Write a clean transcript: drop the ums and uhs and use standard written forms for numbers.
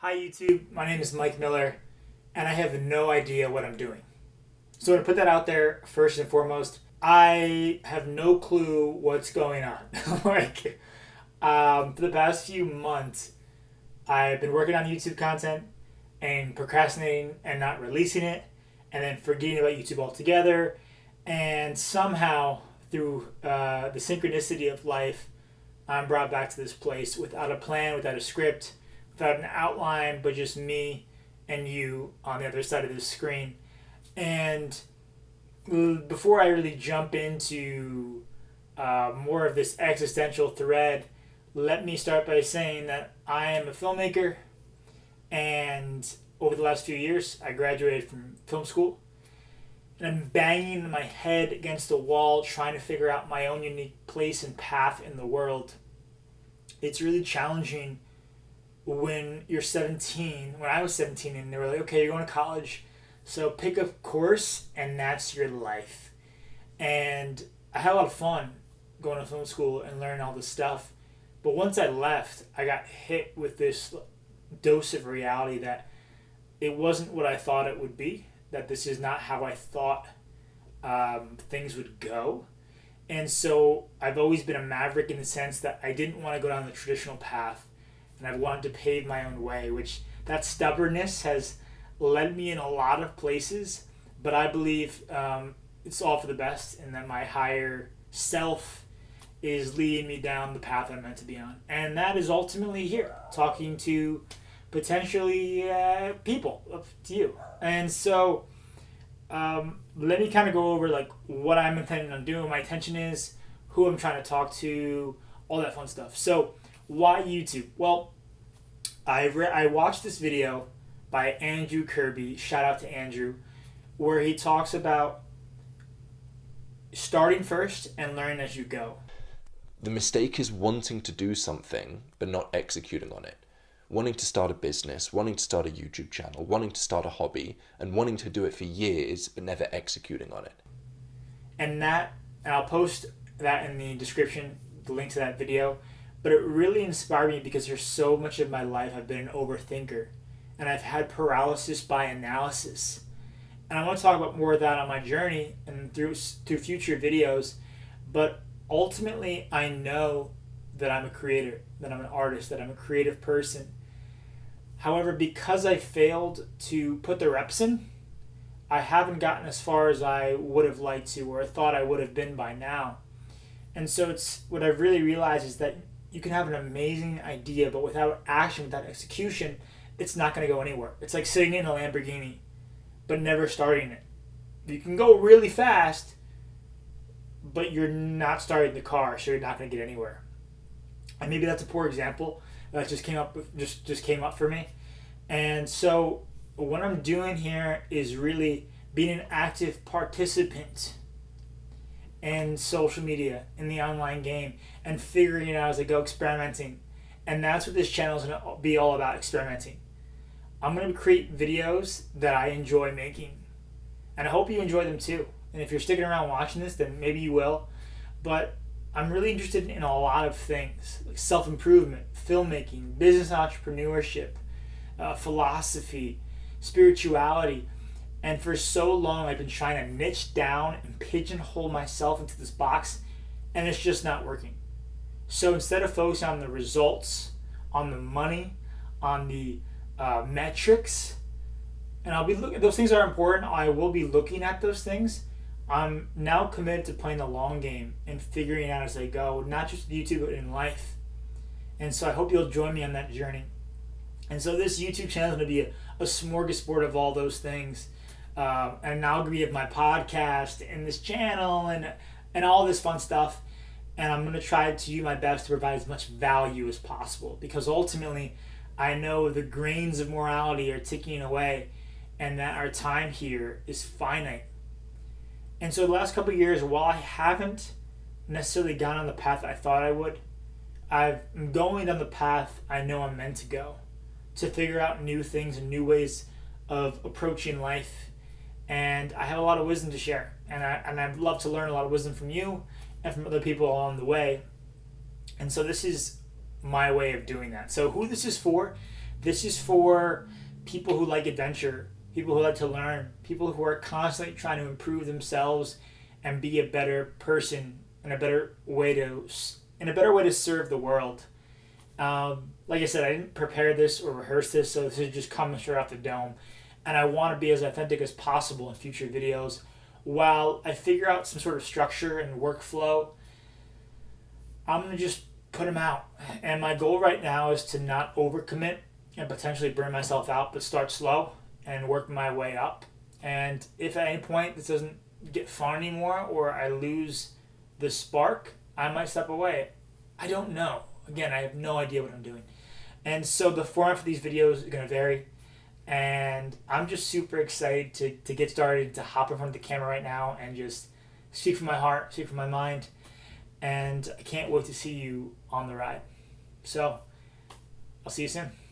Hi YouTube, my name is Mike Miller, and I have no idea what I'm doing. So I'm going to put that out there first and foremost. I have no clue what's going on. For the past few months, I've been working on YouTube content and procrastinating and not releasing it, and then forgetting about YouTube altogether. And somehow, through the synchronicity of life, I'm brought back to this place without a plan, without a script, without an outline, but just me and you on the other side of the screen. And before I really jump into more of this existential thread, let me start by saying that I am a filmmaker, and over the last few years, I graduated from film school, and I'm banging my head against the wall trying to figure out my own unique place and path in the world. It's really challenging when you're 17, when I was 17, and they were like, okay, you're going to college, so pick a course, and that's your life. And I had a lot of fun going to film school and learning all this stuff. But once I left, I got hit with this dose of reality that it wasn't what I thought it would be, that this is not how I thought things would go. And so I've always been a maverick in the sense that I didn't want to go down the traditional path, and I wanted to pave my own way, which that stubbornness has led me in a lot of places, but I believe it's all for the best, and that my higher self is leading me down the path I'm meant to be on. And that is ultimately here, talking to potentially people, to you. And so let me kind of go over like what I'm intending on doing, what my intention is, who I'm trying to talk to, all that fun stuff. So why YouTube? Well, I watched this video by Andrew Kirby, shout out to Andrew, where he talks about starting first and learn as you go. The mistake is wanting to do something but not executing on it. Wanting to start a business, wanting to start a YouTube channel, wanting to start a hobby, and wanting to do it for years but never executing on it. And I'll post that in the description, the link to that video. But it really inspired me because there's so much of my life I've been an overthinker, and I've had paralysis by analysis. And I want to talk about more of that on my journey and through future videos. But ultimately, I know that I'm a creator, that I'm an artist, that I'm a creative person. However, because I failed to put the reps in, I haven't gotten as far as I would have liked to, or I thought I would have been by now. And so it's what I've really realized is that you can have an amazing idea, but without action, without execution, it's not going to go anywhere. It's like sitting in a Lamborghini, but never starting it. You can go really fast, but you're not starting the car, so you're not going to get anywhere. And maybe that's a poor example that just came up for me. And so what I'm doing here is really being an active participant in social media, in the online game, and figuring it out as I go, experimenting. And that's what this channel is going to be all about, experimenting. I'm going to create videos that I enjoy making, and I hope you enjoy them too. And if you're sticking around watching this, then maybe you will. But I'm really interested in a lot of things, like self-improvement, filmmaking, business entrepreneurship, philosophy, spirituality. And for so long, I've been trying to niche down and pigeonhole myself into this box, and it's just not working. So instead of focusing on the results, on the money, on the metrics, and I'll be looking, those things are important. I will be looking at those things. I'm now committed to playing the long game and figuring it out as I go, not just with YouTube, but in life. And so I hope you'll join me on that journey. And so this YouTube channel is going to be a smorgasbord of all those things. And now I'll be of my podcast and this channel and all this fun stuff. And I'm going to try to do my best to provide as much value as possible, because ultimately I know the grains of morality are ticking away and that our time here is finite. And so the last couple of years, while I haven't necessarily gone on the path I thought I would, I'm going down the path I know I'm meant to go, to figure out new things and new ways of approaching life. And I have a lot of wisdom to share, and I'd love to learn a lot of wisdom from you and from other people along the way. And so this is my way of doing that. So who this is for, This is for people who like adventure, people who like to learn, people who are constantly trying to improve themselves and be a better person and a better way to serve the world. Like I said, I didn't prepare this or rehearse this, so this is just coming straight off the dome. And I want to be as authentic as possible in future videos. While I figure out some sort of structure and workflow, I'm going to just put them out. And my goal right now is to not overcommit and potentially burn myself out, but start slow and work my way up. And if at any point this doesn't get fun anymore or I lose the spark, I might step away. I don't know. Again, I have no idea what I'm doing. And so the format for these videos is going to vary. And I'm just super excited to get started, to hop in front of the camera right now and just speak from my heart, speak from my mind. And I can't wait to see you on the ride. So I'll see you soon.